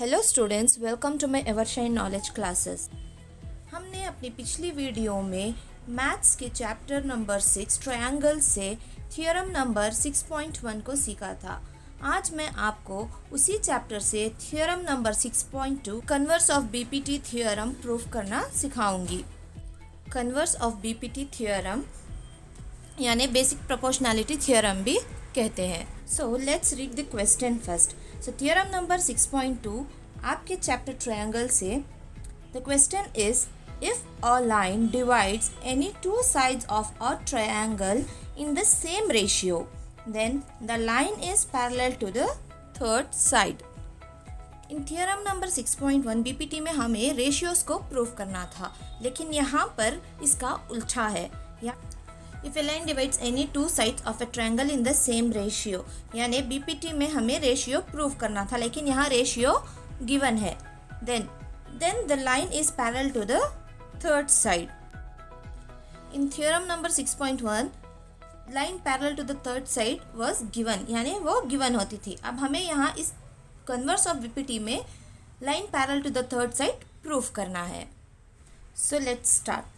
Hello students, welcome to my Evershine knowledge classes. हमने अपनी पिछली वीडियो में मैथ्स के चैप्टर नंबर 6 ट्रायंगल से थ्योरम नंबर 6.1 को सीखा था। आज मैं आपको उसी चैप्टर से theorem number 6.2 converse of BPT theorem proof करना सिखाऊंगी। कन्वर्स ऑफ बीपीटी थ्योरम यानी बेसिक प्रोपोर्शनैलिटी थ्योरम भी कहते हैं। So let's read the question first. So theorem number 6.2 आपके चैप्टर ट्रायंगल से the question is if a line divides any two sides of a triangle in the same ratio then the line is parallel to the third side. In theorem number 6.1 BPT में हमें ratios को prove करना था, लेकिन यहाँ पर इसका उल्टा है। If a line divides any two sides of a triangle in the same ratio, यानी बीपीटी में हमें रेशियो प्रूव करना था, लेकिन यहाँ रेशियो गिवन है। Then the line is parallel to the third side. In theorem number 6.1 line parallel to the third side was given, यानी वो गिवन होती थी। अब हमें यहाँ इस कन्वर्स ऑफ बीपीटी में line parallel to the third side prove करना है। So let's start.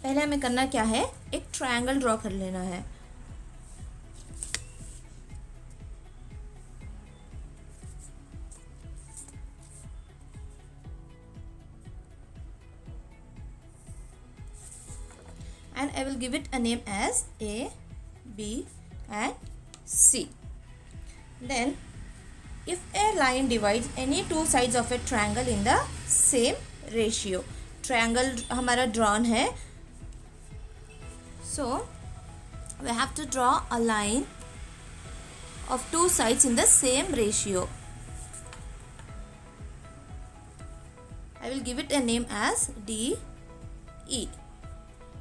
पहले हमें करना क्या है, एक ट्रायंगल ड्रॉ कर लेना है। And I will give it a name as A, B and C. Then if a line divides any two sides of a triangle in the same ratio, triangle हमारा drawn है, so we have to draw a line of two sides in the same ratio. I will give it a name as D, E.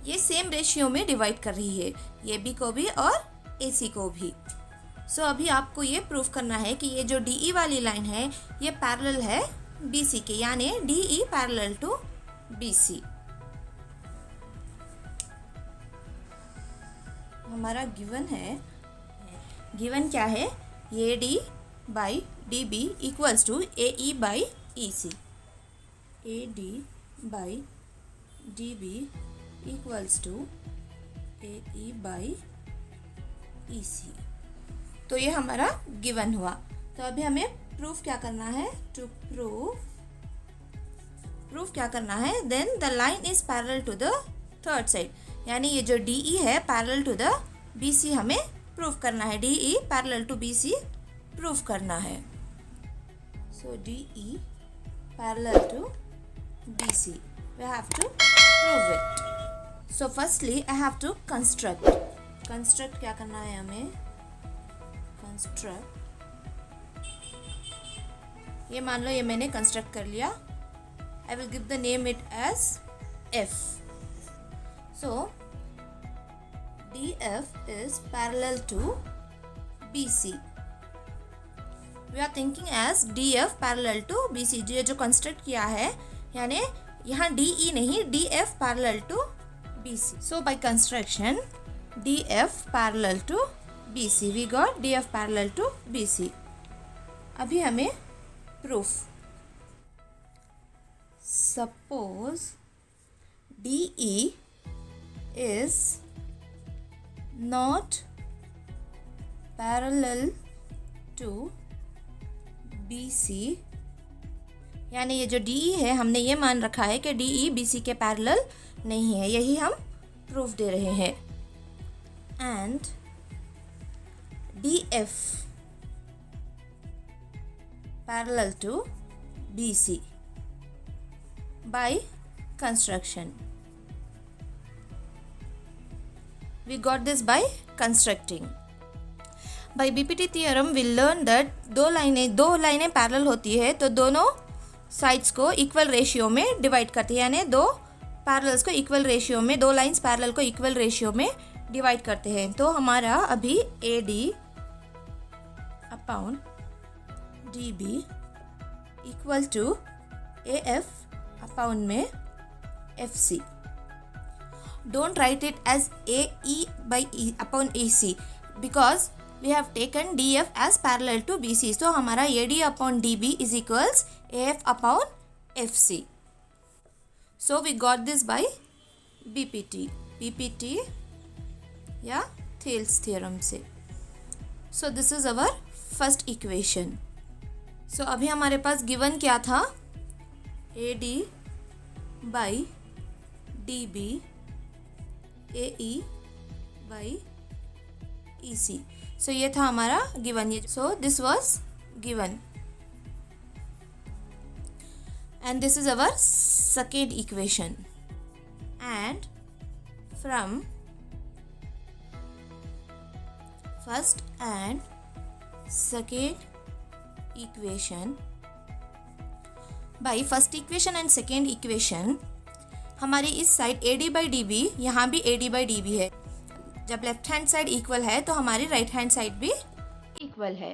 ये same ratio में divide कर रही है, ये B को भी और ए सी को भी। सो अभी आपको ये प्रूफ करना है कि ये जो डी ई वाली लाइन है ये पैरेलल है बी सी के, यानी D E parallel to B C. हमारा गिवन है, गिवन क्या है, A D by D B equals to A E by E C. A D by D B equals to A E by E C. तो ये हमारा given हुआ। तो अभी हमें प्रूफ क्या करना है, टू प्रूफ क्या करना है, then the line is parallel to the third side, यानी ये जो डी ई है parallel to the B C हमें प्रूफ करना है। D E parallel to B C proof करना है। So D E parallel to B C, we have to prove it. So firstly I have to construct क्या करना है हमें, construct. ये मान लो ये मैंने कंस्ट्रक्ट कर लिया। I will give the name it as F. So DF is parallel to BC. We are thinking as DF parallel to BC। जो कंस्ट्रक्ट किया है, यानी यहाँ DE नहीं, DF parallel to BC. So by construction DF parallel to BC, we got DF parallel to BC. अभी हमें proof, suppose DE is not parallel to BC, यानी ये जो DE है हमने ये मान रखा है कि DE BC के पैरेलल नहीं है, यही हम प्रूफ दे रहे हैं। And DF parallel to BC by construction. We got this by constructing. By BPT theorem we learn that दो लाइनें पैरेलल होती है तो दोनों साइड्स को इक्वल रेशियो में डिवाइड करती है, यानी दो पैरेलल्स को इक्वल रेशियो में, दो लाइंस पैरेलल को इक्वल रेशियो में डिवाइड करते हैं। तो हमारा अभी A D upon D B equal to A F upon में F C. Don't write it as AE by E upon AC because we have taken DF as parallel to BC. So हमारा AD upon DB is equals AF upon FC. So we got this by BPT या Thales theorem से. So this is our first equation. So अभी हमारे पास given क्या था? AD by DB AE by EC. So ये था हमारा given. So this was given. And this is our second equation. And from first and second equation, by first equation and second equation हमारी इस side AD by DB, यहाँ भी AD by DB है. जब left hand side equal है तो हमारी right hand side भी इक्वल है.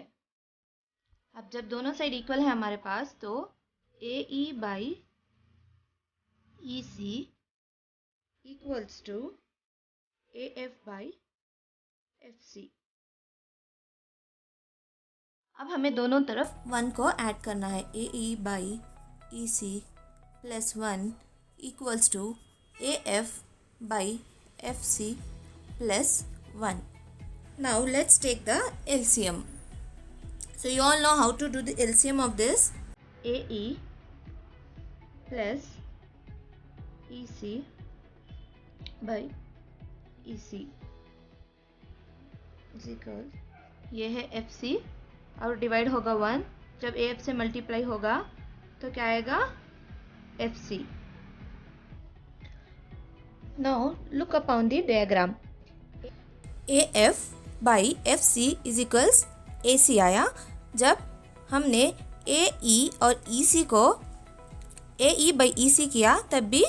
अब जब दोनों साइड इक्वल है हमारे पास तो AE by EC equals to AF by FC. अब हमें दोनों तरफ 1 को ऐड करना है. AE by EC plus 1 equals to AF by FC plus 1. Now let's take the LCM. So you all know how to do the LCM of this. AE plus EC by EC is equal, ये है FC और divide होगा 1. जब AF से multiply होगा तो क्या आएगा? FC. Now look upon the diagram. AF by FC is equals AC आया. जब हमने AE और EC को AE by EC किया तब भी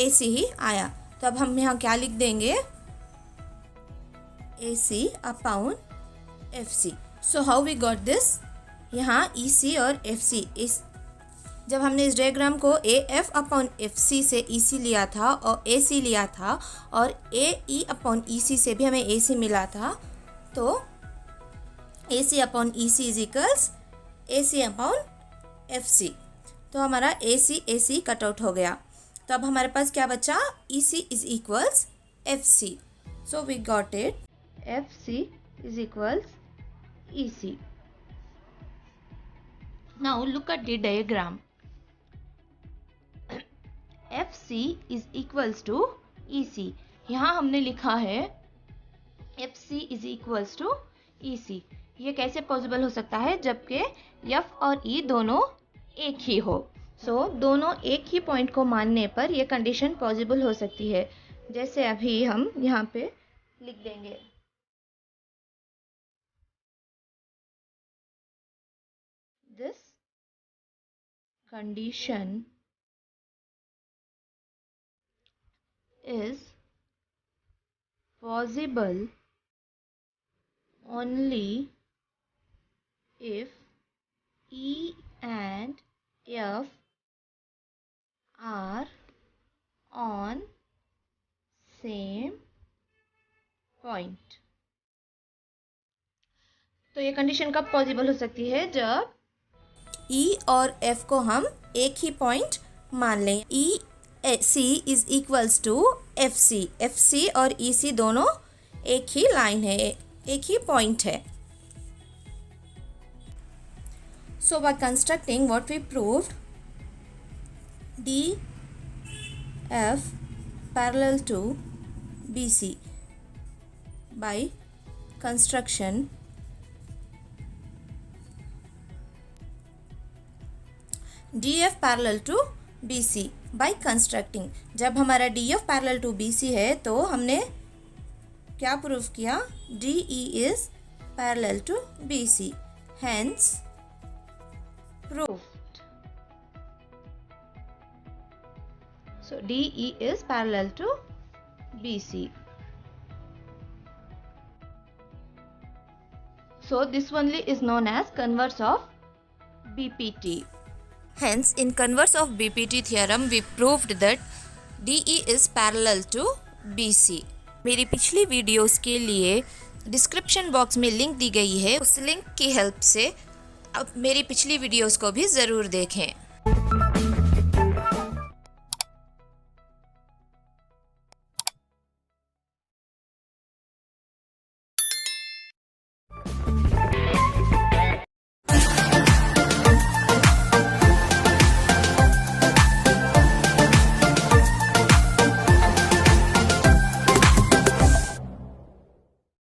AC ही आया. तो अब हम यहाँ क्या लिख देंगे? AC upon FC. So how we got this? यहाँ EC और FC इस जब हमने इस डायग्राम को AF अपॉन FC से EC लिया था और AC लिया था और AE अपॉन EC से भी हमें AC मिला था तो AC upon EC is equals AC upon FC. तो हमारा AC कट आउट हो गया. तो अब हमारे पास क्या बचा? EC is equals FC. So we got it. FC is equals EC. Now look at the diagram. FC is equals to EC. यहाँ हमने लिखा है FC is equals to EC. ये कैसे पॉसिबल हो सकता है जबकि F और E दोनों एक ही हो. सो दोनों एक ही पॉइंट को मानने पर यह कंडीशन पॉसिबल हो सकती है. जैसे अभी हम यहाँ पे लिख देंगे. This condition is possible only if E and F are on same point. तो ये कंडीशन कब पॉसिबल हो सकती है? जब E और F को हम एक ही पॉइंट मान लें. EC is equals to FC. FC और EC दोनों एक ही लाइन है, एक ही पॉइंट है. So by constructing what we proved, DF parallel to BC by construction DF parallel to BC by constructing. जब हमारा DF parallel to BC है तो हमने क्या प्रूव किया? DE is parallel to BC. Hence proved. So DE is parallel to BC. So this only is known as converse of BPT. Hence, in converse of BPT theorem, we proved that DE is parallel to BC. मेरी पिछली videos के लिए description box में link दी गई है, उस link की help से अब मेरी पिछली वीडियोस को भी ज़रूर देखें।